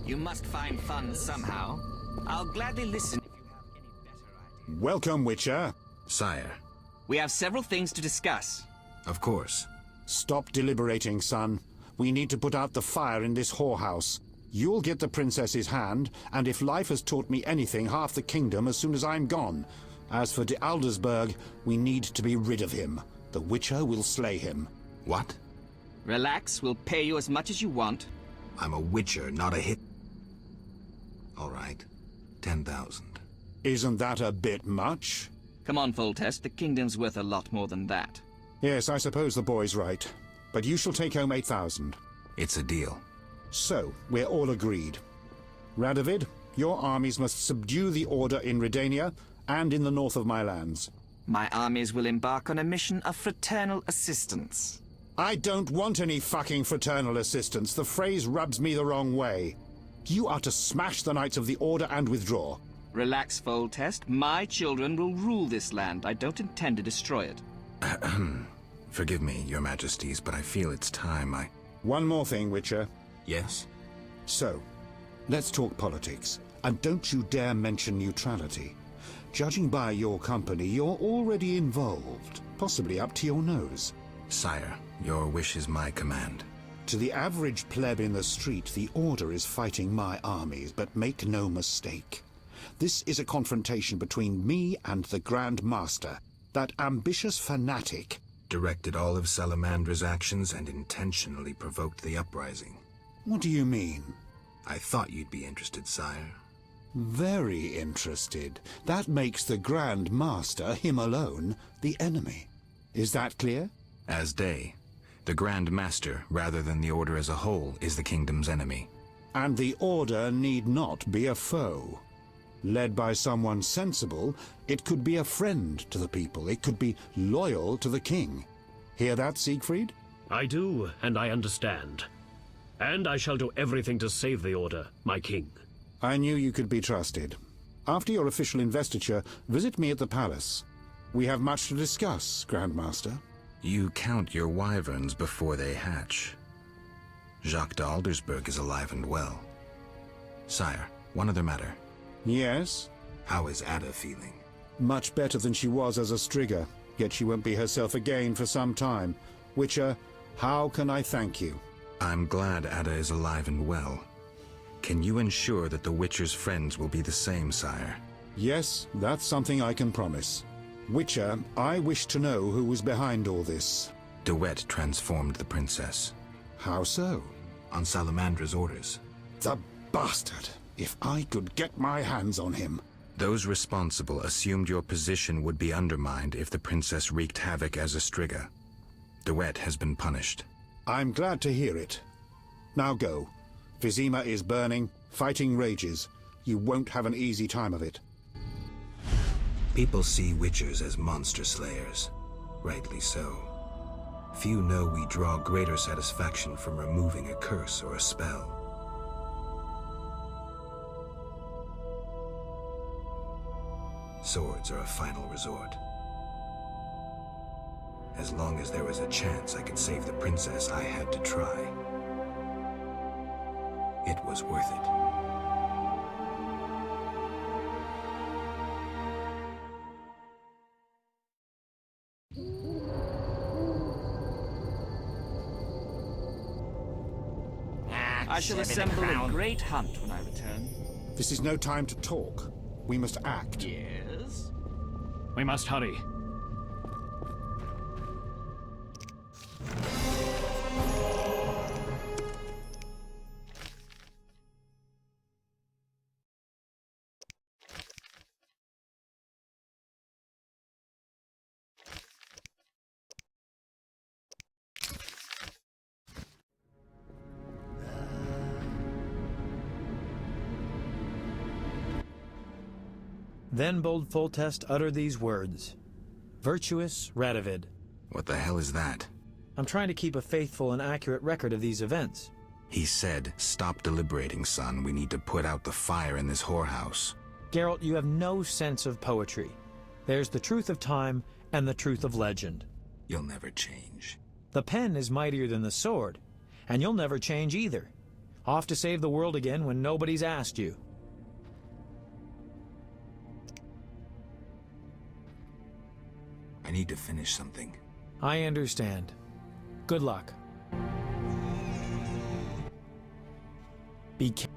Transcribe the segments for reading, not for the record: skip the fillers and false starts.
You must find fun somehow. I'll gladly listen if you have any better idea. Welcome, Witcher. Sire. We have several things to discuss. Of course. Stop deliberating, son. We need to put out the fire in this whorehouse. You'll get the princess's hand, and if life has taught me anything, half the kingdom as soon as I'm gone. As for de Aldersberg, we need to be rid of him. The Witcher will slay him. What? Relax, we'll pay you as much as you want. I'm a Witcher, not a hit. All right. 10,000. Isn't that a bit much? Come on, Foltest, the kingdom's worth a lot more than that. Yes, I suppose the boy's right. But you shall take home 8,000. It's a deal. So, we're all agreed. Radovid, your armies must subdue the Order in Redania and in the north of my lands. My armies will embark on a mission of fraternal assistance. I don't want any fucking fraternal assistance. The phrase rubs me the wrong way. You are to smash the Knights of the Order and withdraw. Relax, Foltest. My children will rule this land. I don't intend to destroy it. Forgive me, your majesties, but I feel it's time One more thing, Witcher. Yes? So, let's talk politics. And don't you dare mention neutrality. Judging by your company, you're already involved, possibly up to your nose. Sire, your wish is my command. To the average pleb in the street, the Order is fighting my armies, but make no mistake. This is a confrontation between me and the Grand Master, that ambitious fanatic. Directed all of Salamandra's actions and intentionally provoked the uprising. What do you mean? I thought you'd be interested, sire. Very interested. That makes the Grand Master, him alone, the enemy. Is that clear? As day. The Grand Master, rather than the Order as a whole, is the kingdom's enemy. And the Order need not be a foe. Led by someone sensible, it could be a friend to the people. It could be loyal to the king. Hear that, Siegfried? I do, and I understand. And I shall do everything to save the Order, my king. I knew you could be trusted. After your official investiture, visit me at the palace. We have much to discuss, Grandmaster. You count your wyverns before they hatch. Jacques de Aldersberg is alive and well. Sire, one other matter. Yes? How is Ada feeling? Much better than she was as a Strigger, yet she won't be herself again for some time. Witcher, how can I thank you? I'm glad Ada is alive and well. Can you ensure that the Witcher's friends will be the same, sire? Yes, that's something I can promise. Witcher, I wish to know who was behind all this. De Wet transformed the princess. How so? On Salamandra's orders. The bastard! If I could get my hands on him. Those responsible assumed your position would be undermined if the princess wreaked havoc as a Striga. De Wet has been punished. I'm glad to hear it. Now go. Vizima is burning, fighting rages. You won't have an easy time of it. People see Witchers as monster slayers. Rightly so. Few know we draw greater satisfaction from removing a curse or a spell. Swords are a final resort. As long as there was a chance I could save the princess, I had to try. It was worth it. I shall assemble a great hunt when I return. This is no time to talk. We must act. Yes? We must hurry. Then bold Foltest uttered these words. Virtuous Radovid. What the hell is that? I'm trying to keep a faithful and accurate record of these events. He said, "Stop deliberating, son. We need to put out the fire in this whorehouse." Geralt, you have no sense of poetry. There's the truth of time and the truth of legend. You'll never change. The pen is mightier than the sword, and you'll never change either. Off to save the world again when nobody's asked you. I need to finish something. I understand. Good luck. Be careful.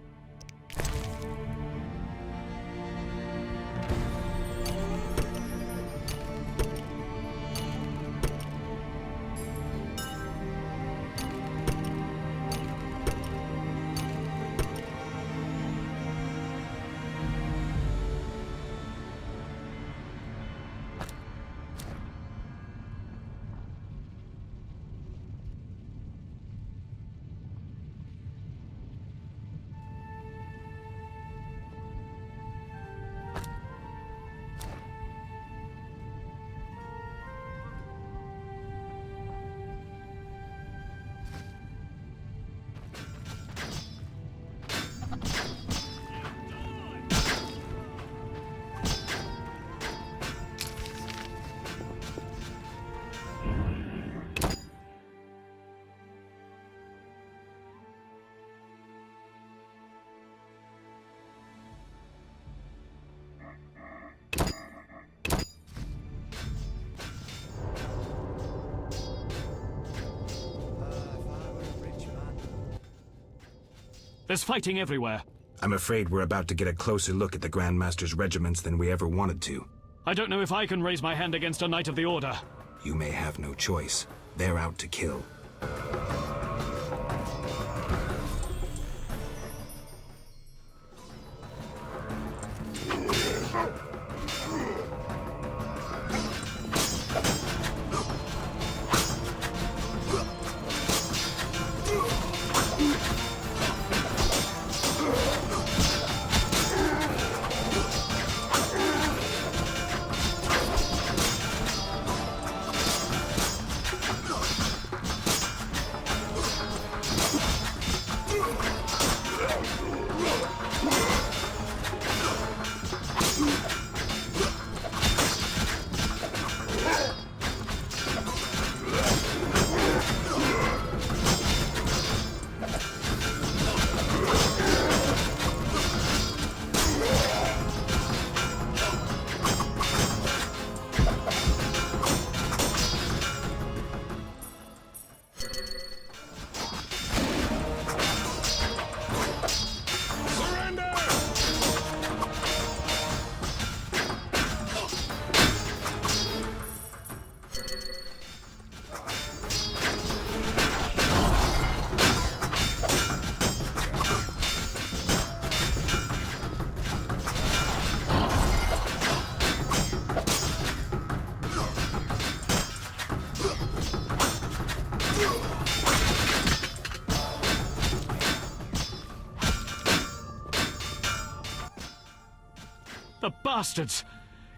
There's fighting everywhere. I'm afraid we're about to get a closer look at the Grand Master's regiments than we ever wanted to. I don't know if I can raise my hand against a Knight of the Order. You may have no choice. They're out to kill. The bastards!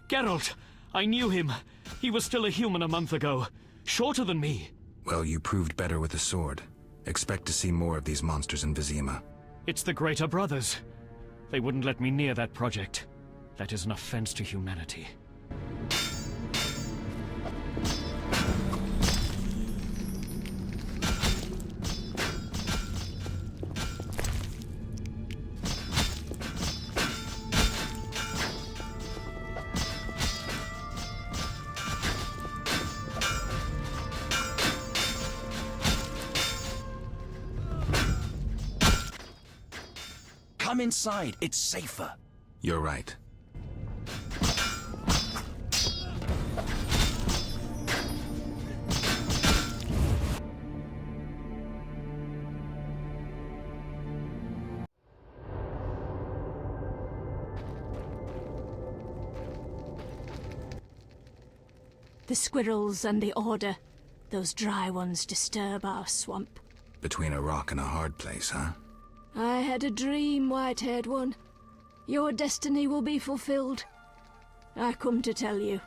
Geralt! I knew him. He was still a human a month ago. Shorter than me. Well, you proved better with the sword. Expect to see more of these monsters in Vizima. It's the Greater Brothers. They wouldn't let me near that project. That is an offense to humanity. Come inside, it's safer. You're right. The squirrels and the Order. Those dry ones disturb our swamp. Between a rock and a hard place, huh? I had a dream, white-haired one. Your destiny will be fulfilled. I come to tell you.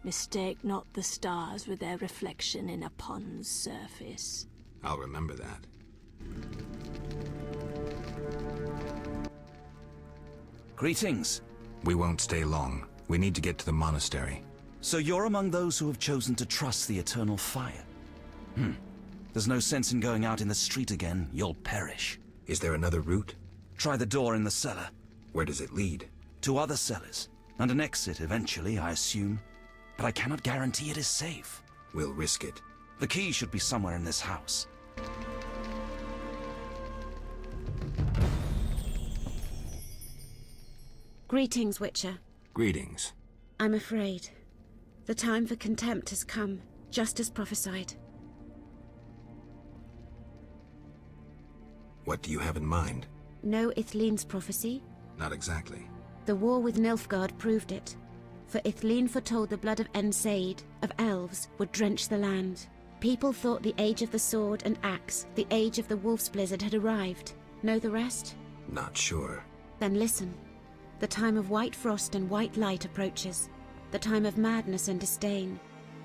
Mistake not the stars with their reflection in a pond's surface. I'll remember that. Greetings. We won't stay long. We need to get to the monastery. So you're among those who have chosen to trust the eternal fire? There's no sense in going out in the street again. You'll perish. Is there another route? Try the door in the cellar. Where does it lead? To other cellars, and an exit eventually, I assume. But I cannot guarantee it is safe. We'll risk it. The key should be somewhere in this house. Greetings, Witcher. Greetings. I'm afraid. The time for contempt has come, just as prophesied. What do you have in mind? Know Ithleen's prophecy? Not exactly. The war with Nilfgaard proved it. For Ithleen foretold the blood of Ensaid, of elves, would drench the land. People thought the age of the sword and axe, the age of the wolf's blizzard had arrived. Know the rest? Not sure. Then listen. The time of white frost and white light approaches. The time of madness and disdain.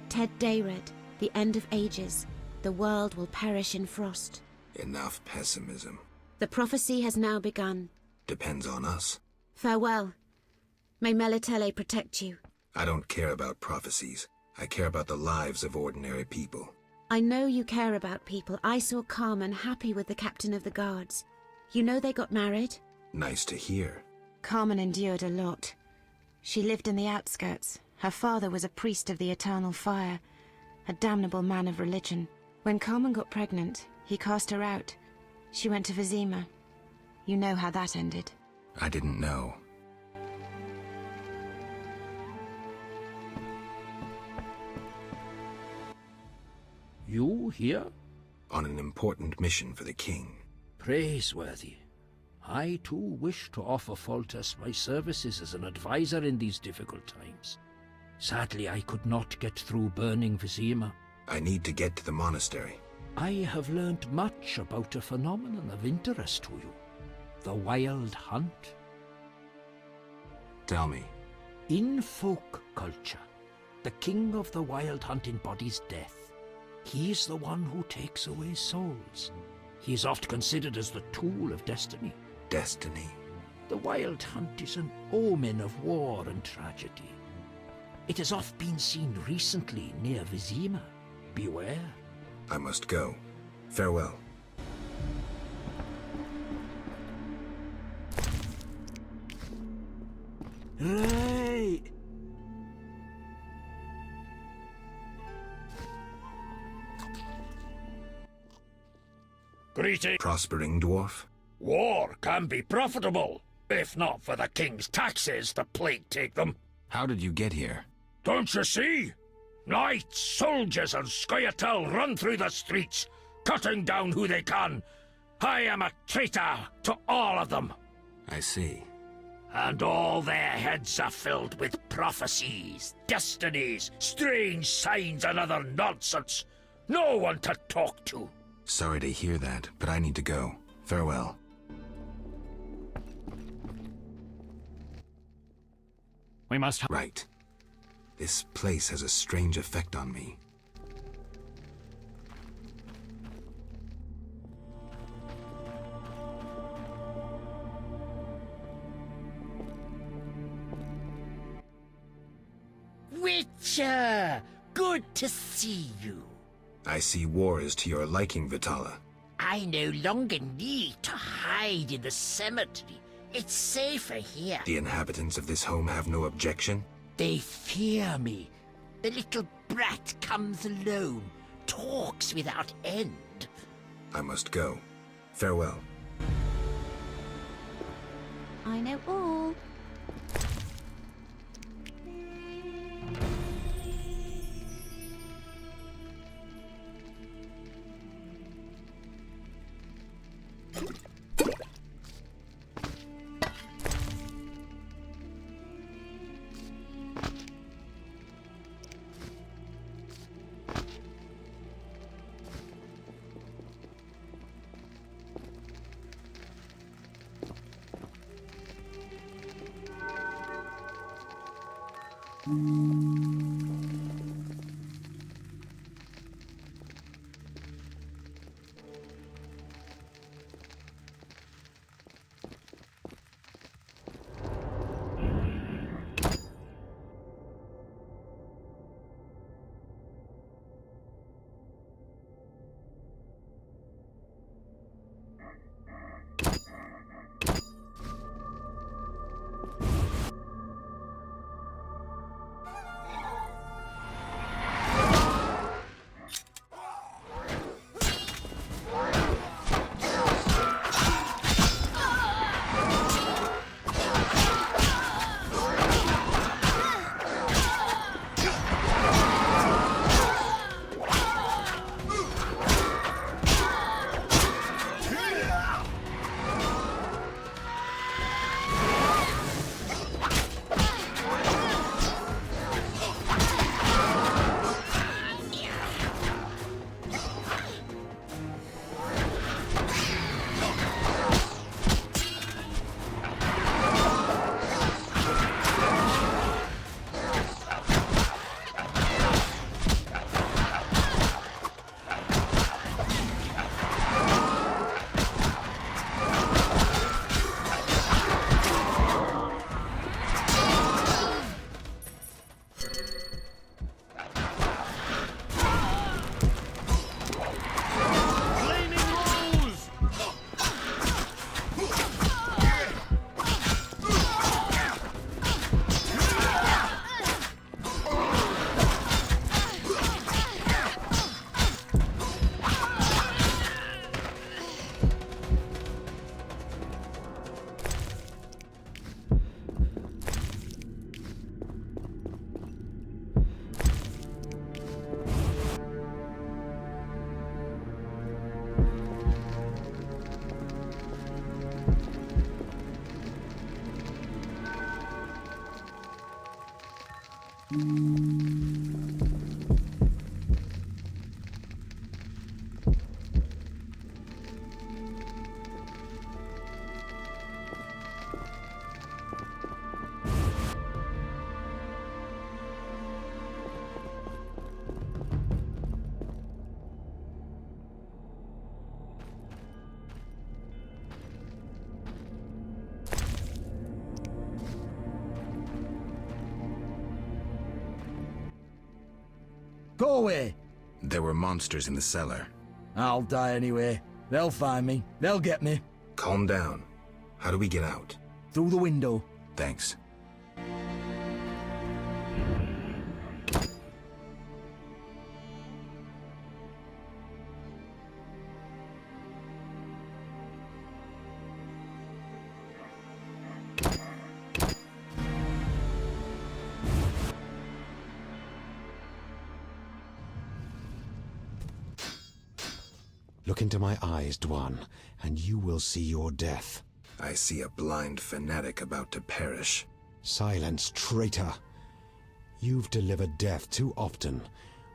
Ted Dayred, the end of ages. The world will perish in frost. Enough pessimism. The prophecy has now begun. Depends on us. Farewell. May Melitele protect you. I don't care about prophecies. I care about the lives of ordinary people. I know you care about people. I saw Carmen happy with the captain of the guards. You know they got married? Nice to hear. Carmen endured a lot. She lived in the outskirts. Her father was a priest of the eternal fire, a damnable man of religion. When Carmen got pregnant, he cast her out. She went to Vizima. You know how that ended. I didn't know. You here? On an important mission for the king. Praiseworthy. I too wish to offer Foltest my services as an advisor in these difficult times. Sadly, I could not get through burning Vizima. I need to get to the monastery. I have learned much about a phenomenon of interest to you. The Wild Hunt. Tell me. In folk culture, the king of the Wild Hunt embodies death. He's the one who takes away souls. He is oft considered as the tool of destiny. Destiny? The Wild Hunt is an omen of war and tragedy. It has oft been seen recently near Vizima. Beware. I must go. Farewell. Right. Greeting. Prospering dwarf? War can be profitable. If not for the king's taxes, the plague take them. How did you get here? Don't you see? Knights, soldiers, and Scoia'tael run through the streets, cutting down who they can. I am a traitor to all of them. I see. And all their heads are filled with prophecies, destinies, strange signs, and other nonsense. No one to talk to. Sorry to hear that, but I need to go. Farewell. We must... Right. This place has a strange effect on me. Witcher! Good to see you. I see war is to your liking, Vitala. I no longer need to hide in the cemetery. It's safer here. The inhabitants of this home have no objection? They fear me. The little brat comes alone, talks without end. I must go. Farewell. I know all. Go away! There were monsters in the cellar. I'll die anyway. They'll find me. They'll get me. Calm down. How do we get out? Through the window. Thanks. Look into my eyes, Dwan, and you will see your death. I see a blind fanatic about to perish. Silence, traitor. You've delivered death too often.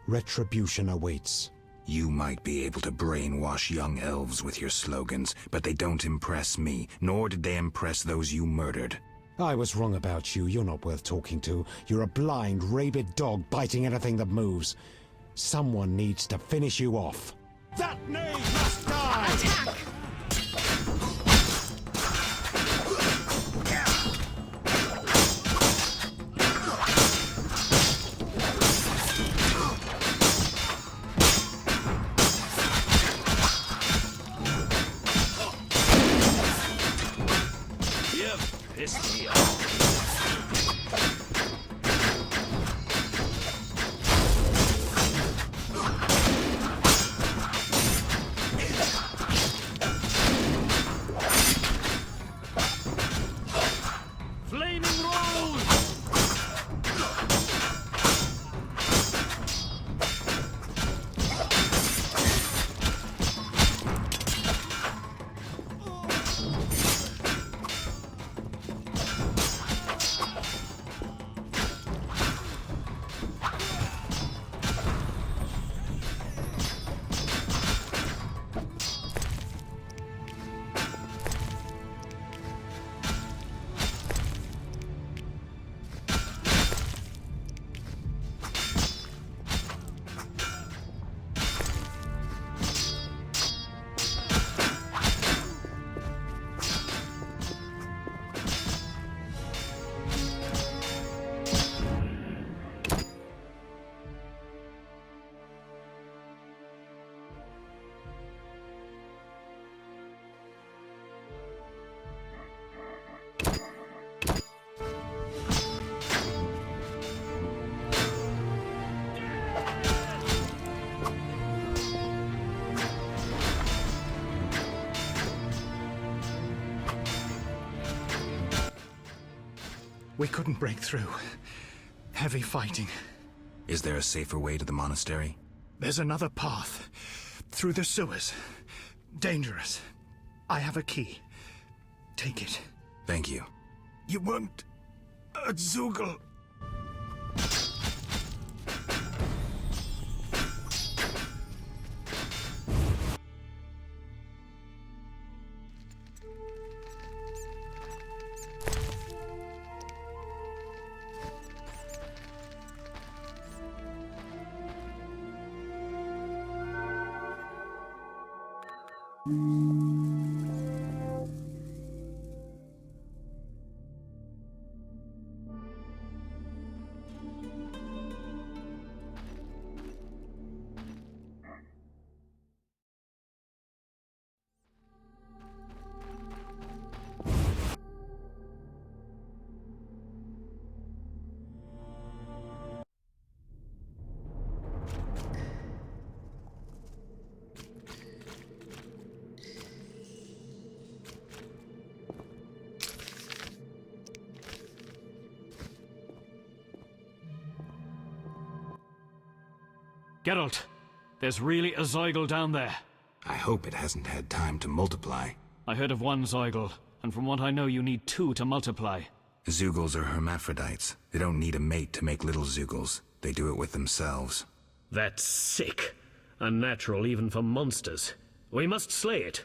Retribution awaits. You might be able to brainwash young elves with your slogans, but they don't impress me, nor did they impress those you murdered. I was wrong about you. You're not worth talking to. You're a blind, rabid dog biting anything that moves. Someone needs to finish you off. That knave must die! Attack! You've pissed me off. We couldn't break through. Heavy fighting. Is there a safer way to the monastery? There's another path. Through the sewers. Dangerous. I have a key. Take it. Thank you. You weren't a Zugel. Geralt, there's really a Zeugel down there. I hope it hasn't had time to multiply. I heard of one Zeugel, and from what I know you need 2 to multiply. Zeugles are hermaphrodites. They don't need a mate to make little Zeugles. They do it with themselves. That's sick. Unnatural even for monsters. We must slay it.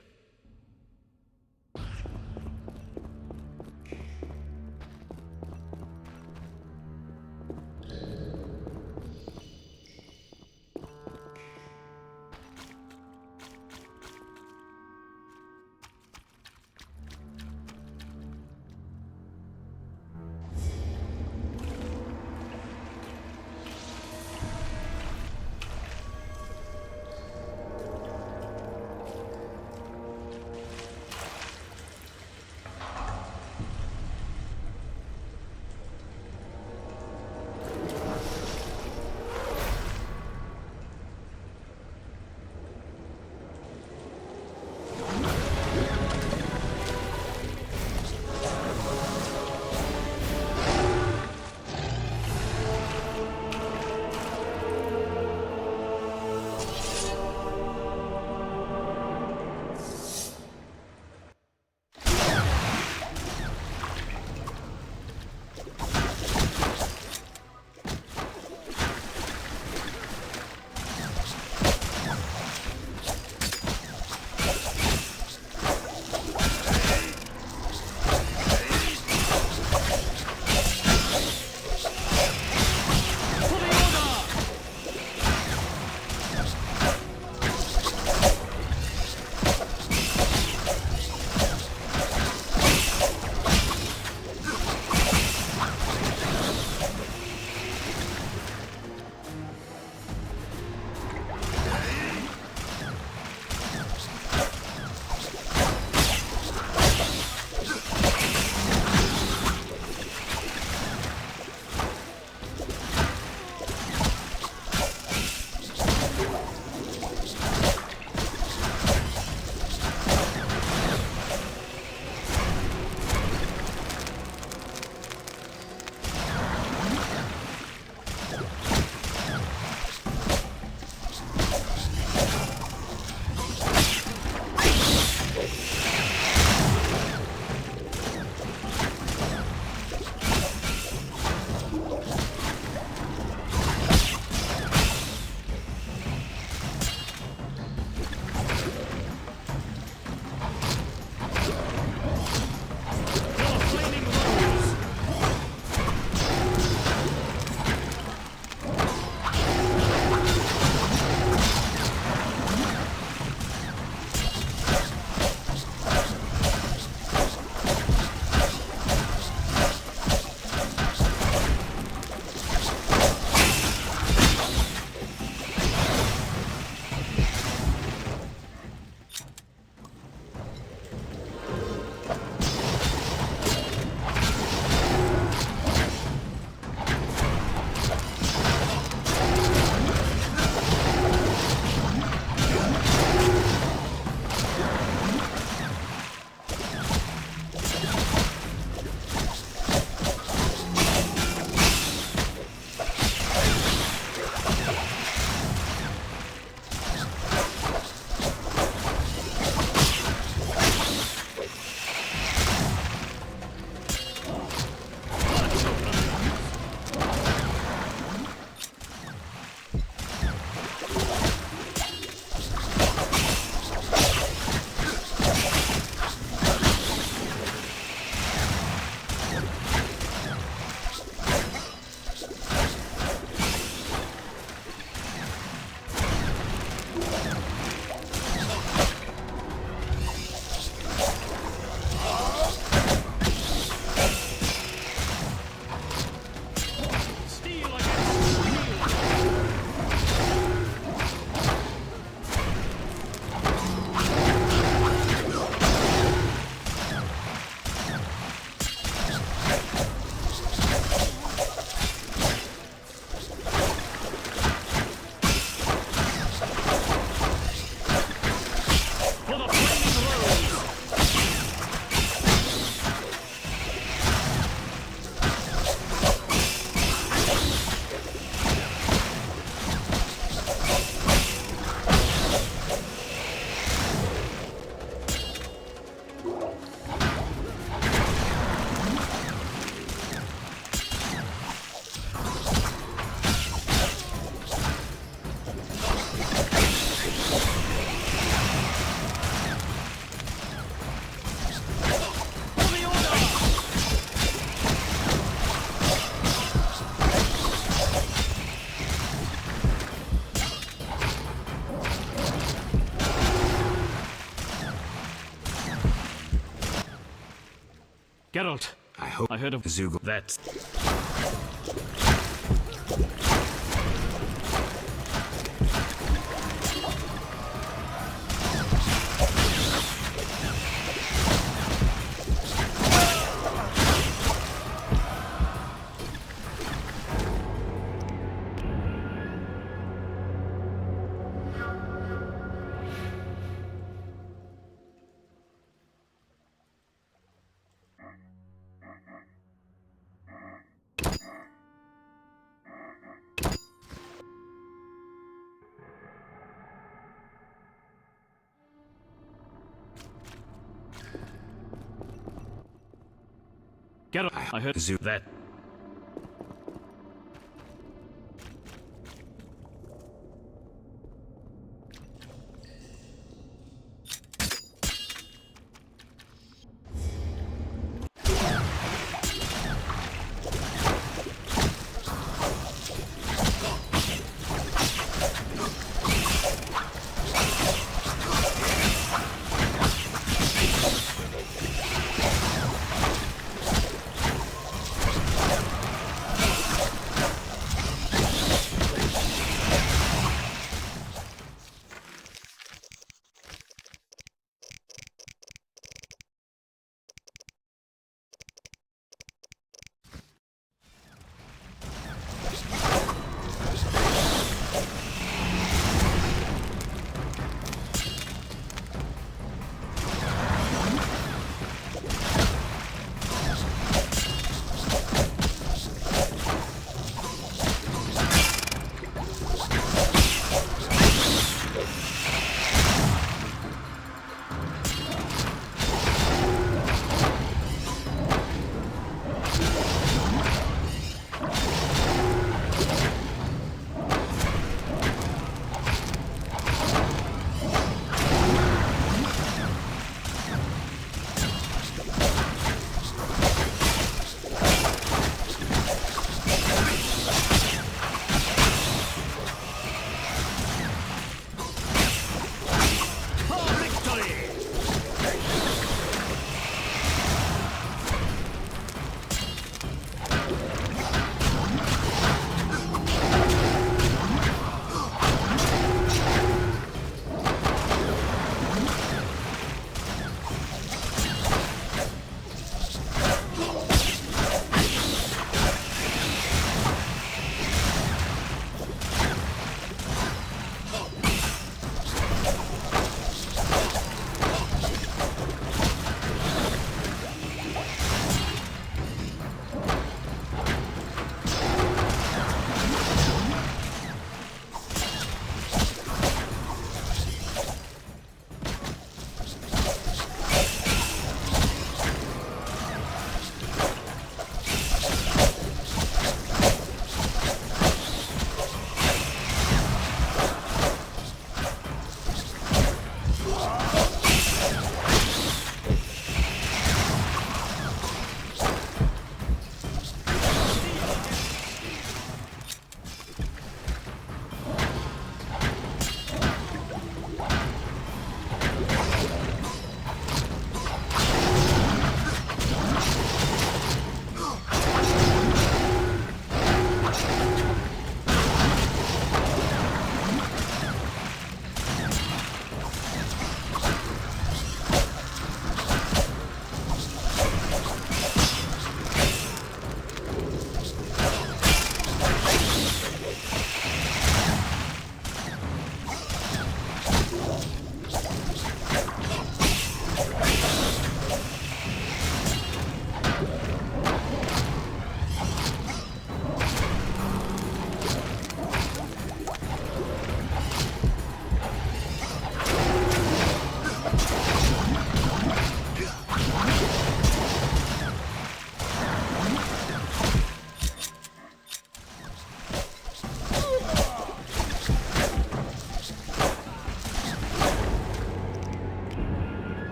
Geralt, I heard of Zugel. That's... Geralt, I heard that...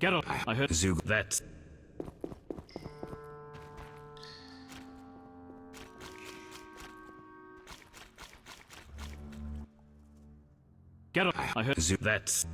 Geralt, I heard Zug. that. Geralt, I heard that.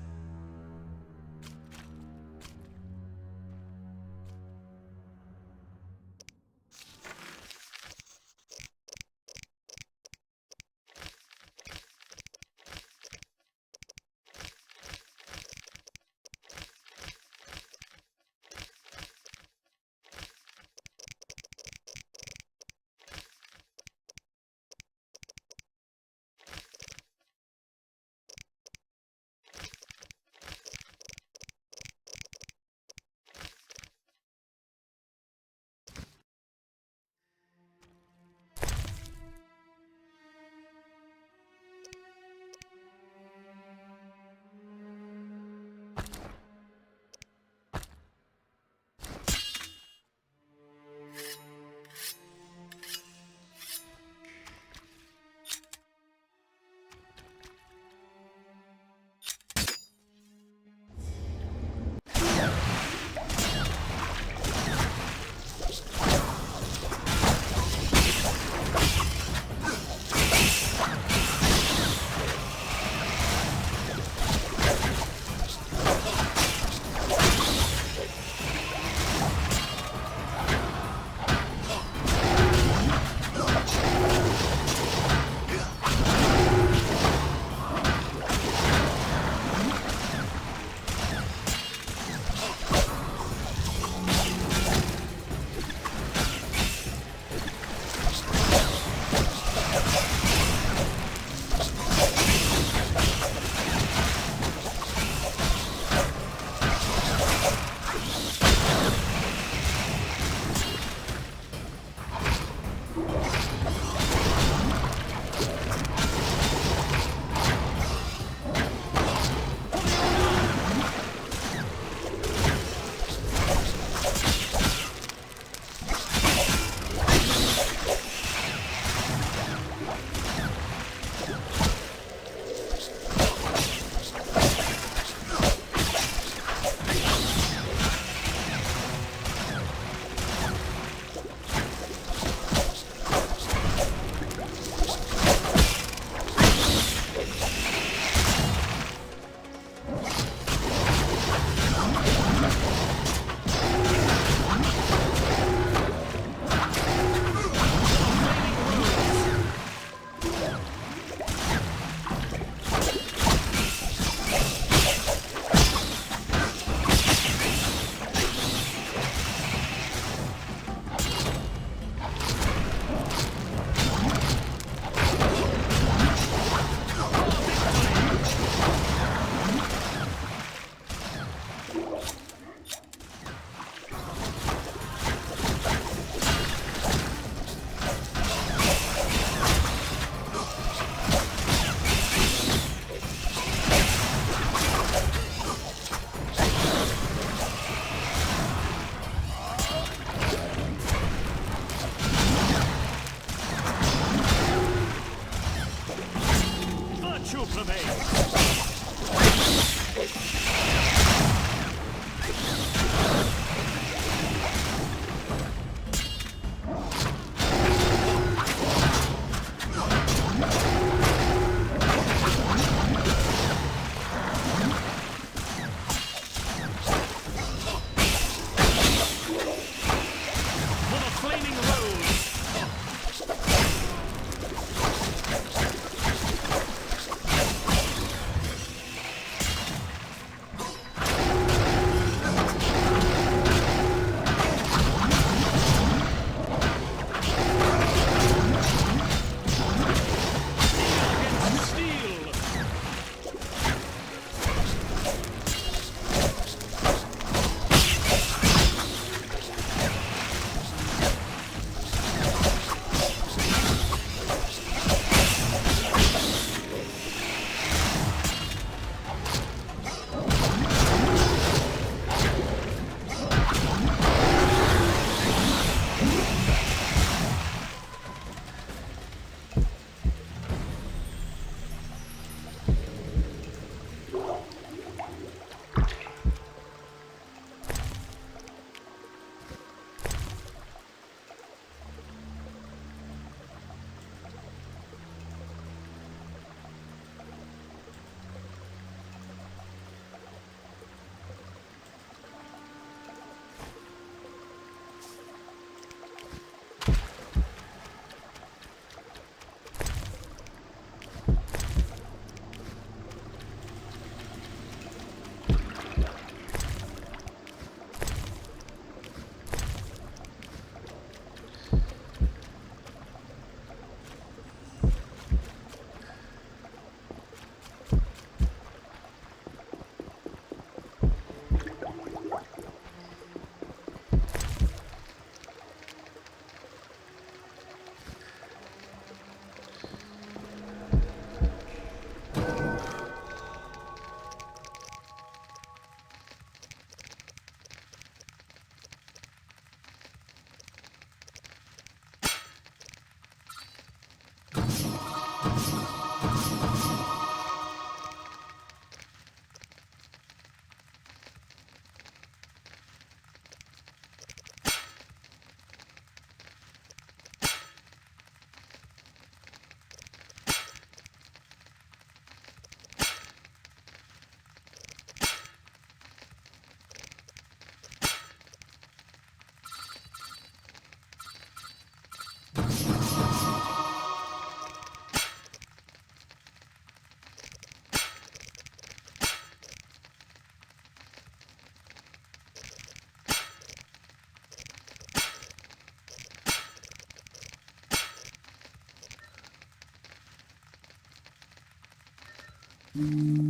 Mm.